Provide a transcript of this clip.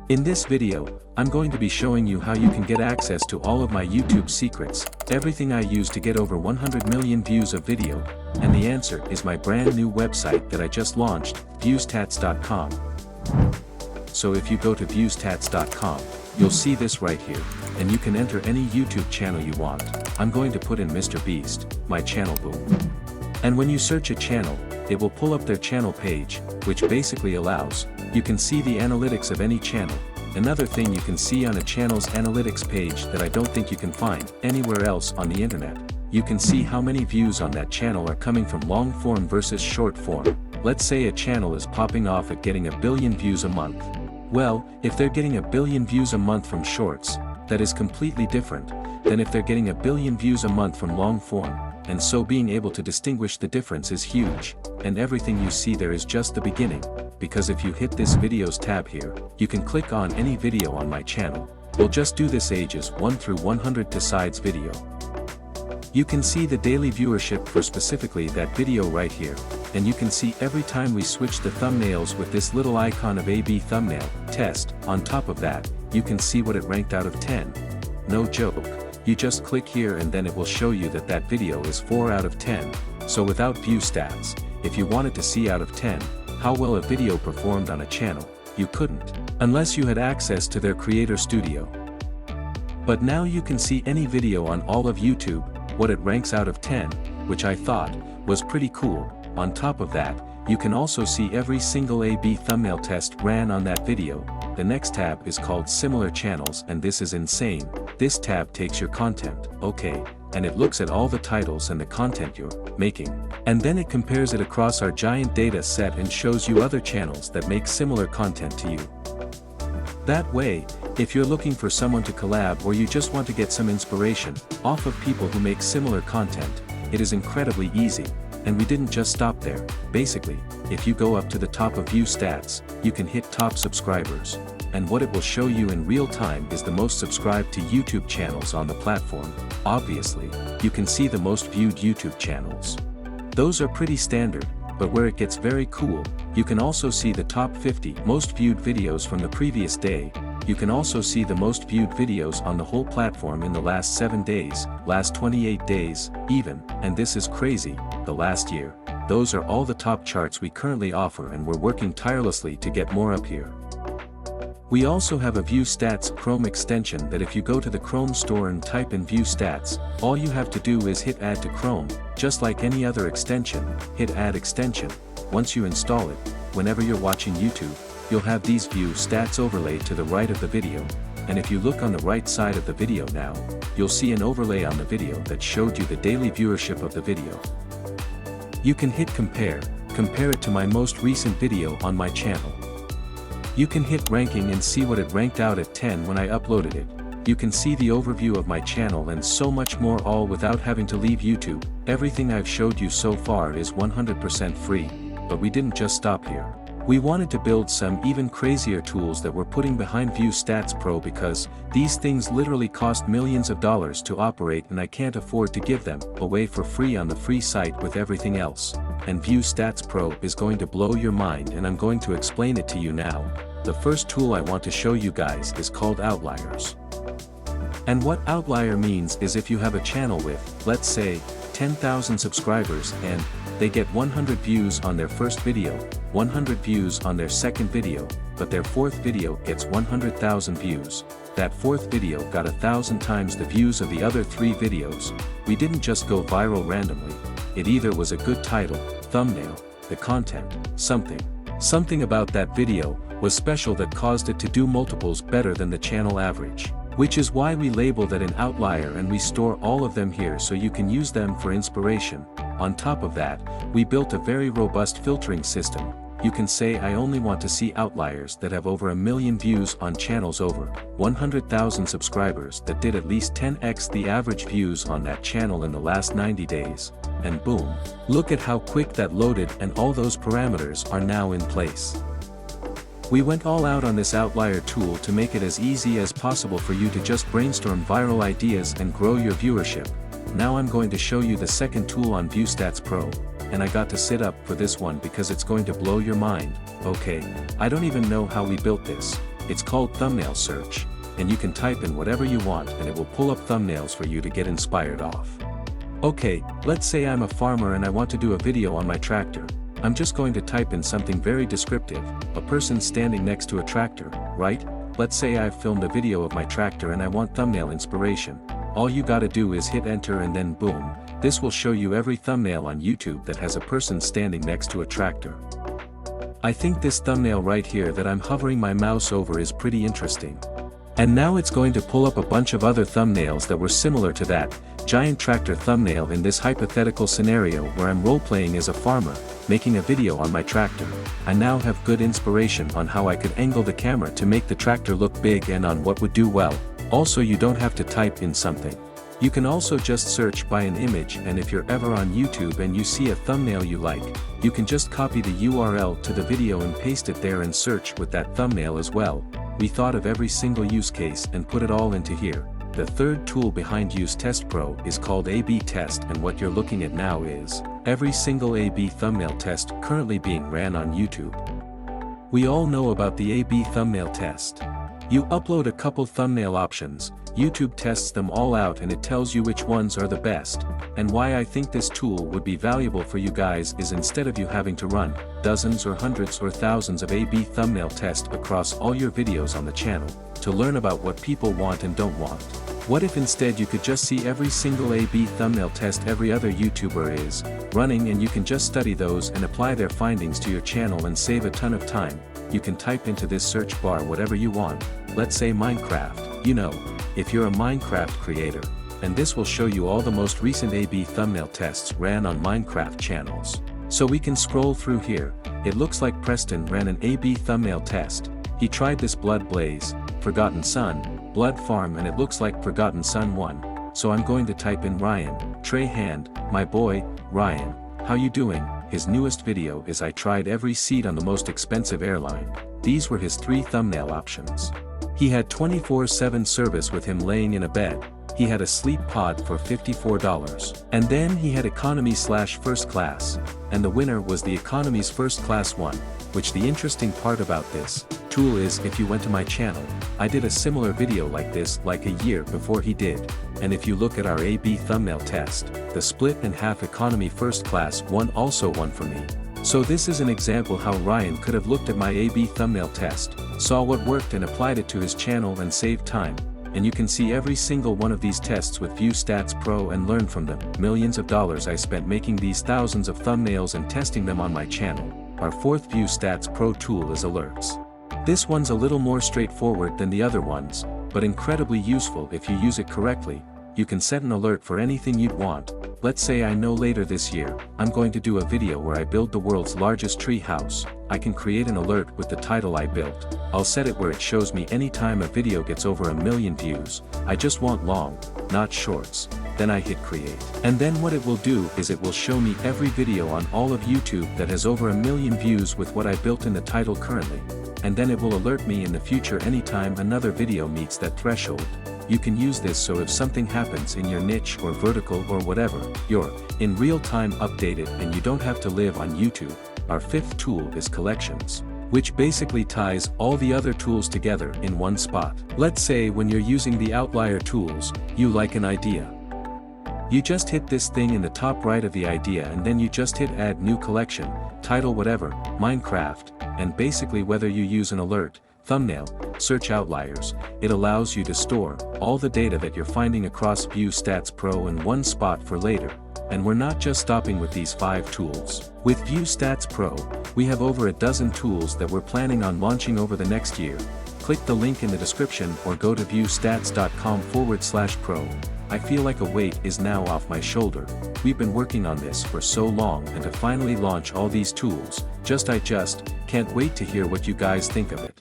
In this video, I'm going to be showing you how you can get access to all of my YouTube secrets, everything I use to get over 100 million views of video, and the answer is my brand new website that I just launched, ViewStats.com. So if you go to ViewStats.com, you'll see this right here, and you can enter any YouTube channel you want. I'm going to put in Mr. Beast, my channel boom. And when you search a channel, it will pull up their channel page, which basically allows, you can see the analytics of any channel. Another thing you can see on a channel's analytics page that I don't think you can find anywhere else on the internet. You can see how many views on that channel are coming from long form versus short form. Let's say a channel is popping off at getting 1 billion views a month. Well, if they're getting 1 billion views a month from shorts, that is completely different than if they're getting 1 billion views a month from long form. And so being able to distinguish the difference is huge, and everything you see there is just the beginning, because if you hit this videos tab here, you can click on any video on my channel. We'll just do this ages 1 through 100 to sides video. You can see the daily viewership for specifically that video right here, and you can see every time we switch the thumbnails with this little icon of AB thumbnail, test. On top of that, you can see what it ranked out of 10. No joke. You just click here and then it will show you that that video is 4 out of 10. So without view stats, if you wanted to see out of 10, how well a video performed on a channel, you couldn't, unless you had access to their creator studio. But now you can see any video on all of YouTube, what it ranks out of 10, which I thought was pretty cool. On top of that, you can also see every single AB thumbnail test ran on that video. The next tab is called Similar Channels, and this is insane. This tab takes your content, okay, and it looks at all the titles and the content you're making, and then it compares it across our giant data set and shows you other channels that make similar content to you. That way, if you're looking for someone to collab or you just want to get some inspiration off of people who make similar content, it is incredibly easy. And we didn't just stop there. Basically, if you go up to the top of View Stats, you can hit top subscribers, and what it will show you in real time is the most subscribed to YouTube channels on the platform. Obviously, you can see the most viewed YouTube channels. Those are pretty standard, but where it gets very cool, you can also see the top 50 most viewed videos from the previous day. You can also see the most viewed videos on the whole platform in the last 7 days, last 28 days, even, and this is crazy, the last year. Those are all the top charts we currently offer, and we're working tirelessly to get more up here. We also have a View Stats Chrome extension that if you go to the Chrome store and type in View Stats, all you have to do is hit Add to Chrome, just like any other extension, hit Add Extension. Once you install it, whenever you're watching YouTube, you'll have these View Stats overlaid to the right of the video, and if you look on the right side of the video now, you'll see an overlay on the video that showed you the daily viewership of the video. You can hit compare it to my most recent video on my channel. You can hit ranking and see what it ranked out at 10 when I uploaded it. You can see the overview of my channel and so much more, all without having to leave YouTube. Everything I've showed you so far is 100% free, but we didn't just stop here. We wanted to build some even crazier tools that we're putting behind View Stats Pro, because these things literally cost millions of dollars to operate and I can't afford to give them away for free on the free site with everything else. And View Stats Pro is going to blow your mind, and I'm going to explain it to you now. The first tool I want to show you guys is called Outliers. And what outlier means is if you have a channel with, let's say, 10,000 subscribers and they get 100 views on their first video, 100 views on their second video, but their fourth video gets 100,000 views. That fourth video got 1,000 times the views of the other 3 videos. We didn't just go viral randomly. It either was a good title, thumbnail, the content, something about that video was special that caused it to do multiples better than the channel average. Which is why we label that an outlier and we store all of them here so you can use them for inspiration. On top of that, we built a very robust filtering system. You can say I only want to see outliers that have over 1 million views on channels over 100,000 subscribers that did at least 10x the average views on that channel in the last 90 days. And boom, look at how quick that loaded, and all those parameters are now in place. We went all out on this outlier tool to make it as easy as possible for you to just brainstorm viral ideas and grow your viewership. Now I'm going to show you the second tool on ViewStats Pro, and I got to sit up for this one because it's going to blow your mind. Okay, I don't even know how we built this. It's called thumbnail search, and you can type in whatever you want and it will pull up thumbnails for you to get inspired off. Okay, let's say I'm a farmer and I want to do a video on my tractor. I'm just going to type in something very descriptive, a person standing next to a tractor, right? Let's say I've filmed a video of my tractor and I want thumbnail inspiration. All you gotta do is hit enter and then boom, this will show you every thumbnail on YouTube that has a person standing next to a tractor. I think this thumbnail right here that I'm hovering my mouse over is pretty interesting. And now it's going to pull up a bunch of other thumbnails that were similar to that giant tractor thumbnail in this hypothetical scenario where I'm role-playing as a farmer, making a video on my tractor. I now have good inspiration on how I could angle the camera to make the tractor look big and on what would do well. Also, you don't have to type in something. You can also just search by an image, and if you're ever on YouTube and you see a thumbnail you like, you can just copy the URL to the video and paste it there and search with that thumbnail as well. We thought of every single use case and put it all into here. The third tool behind ViewStats Pro is called A/B test, and what you're looking at now is every single A/B thumbnail test currently being ran on YouTube. We all know about the A/B thumbnail test. You upload a couple thumbnail options, YouTube tests them all out and it tells you which ones are the best. And why I think this tool would be valuable for you guys is instead of you having to run dozens or hundreds or thousands of A/B thumbnail tests across all your videos on the channel, to learn about what people want and don't want. What if instead you could just see every single A/B thumbnail test every other YouTuber is running, and you can just study those and apply their findings to your channel and save a ton of time? You can type into this search bar whatever you want, let's say Minecraft, you know, if you're a Minecraft creator, and this will show you all the most recent A/B thumbnail tests ran on Minecraft channels. So we can scroll through here. It looks like Preston ran an A/B thumbnail test. He tried this Blood Blaze, Forgotten Son, Blood Farm, and it looks like Forgotten Son won. So I'm going to type in Ryan, Trey Hand, my boy, Ryan, how you doing? His newest video is I tried every seat on the most expensive airline. These were his 3 thumbnail options. He had 24/7 service with him laying in a bed. He had a sleep pod for $54. And then he had economy/first class. And the winner was the economy's first class one, which the interesting part about this tool is if you went to my channel, I did a similar video like this like a year before he did. And if you look at our A/B thumbnail test, the split and half economy first class one also won for me. So this is an example how Ryan could have looked at my A/B thumbnail test, saw what worked and applied it to his channel and saved time. And you can see every single one of these tests with ViewStats Pro and learn from them. Millions of dollars I spent making these thousands of thumbnails and testing them on my channel. Our 4th ViewStats Pro tool is Alerts. This one's a little more straightforward than the other ones, but incredibly useful if you use it correctly. You can set an alert for anything you'd want. Let's say I know later this year, I'm going to do a video where I build the world's largest tree house. I can create an alert with the title I built. I'll set it where it shows me anytime a video gets over 1 million views. I just want long, not shorts. Then I hit create. And then what it will do is it will show me every video on all of YouTube that has over 1 million views with what I built in the title currently. And then it will alert me in the future anytime another video meets that threshold. You can use this so if something happens in your niche or vertical or whatever, you're in real time updated and you don't have to live on YouTube. Our 5th tool is Collections, which basically ties all the other tools together in one spot. Let's say when you're using the Outlier tools, you like an idea. You just hit this thing in the top right of the idea and then you just hit add new collection, title whatever, Minecraft, and basically whether you use an alert, thumbnail, search Outliers, it allows you to store all the data that you're finding across ViewStats Pro in one spot for later. And we're not just stopping with these 5 tools. With ViewStats Pro, we have over a dozen tools that we're planning on launching over the next year. Click the link in the description or go to viewstats.com/pro. I feel like a weight is now off my shoulder. We've been working on this for so long, and to finally launch all these tools, I just can't wait to hear what you guys think of it.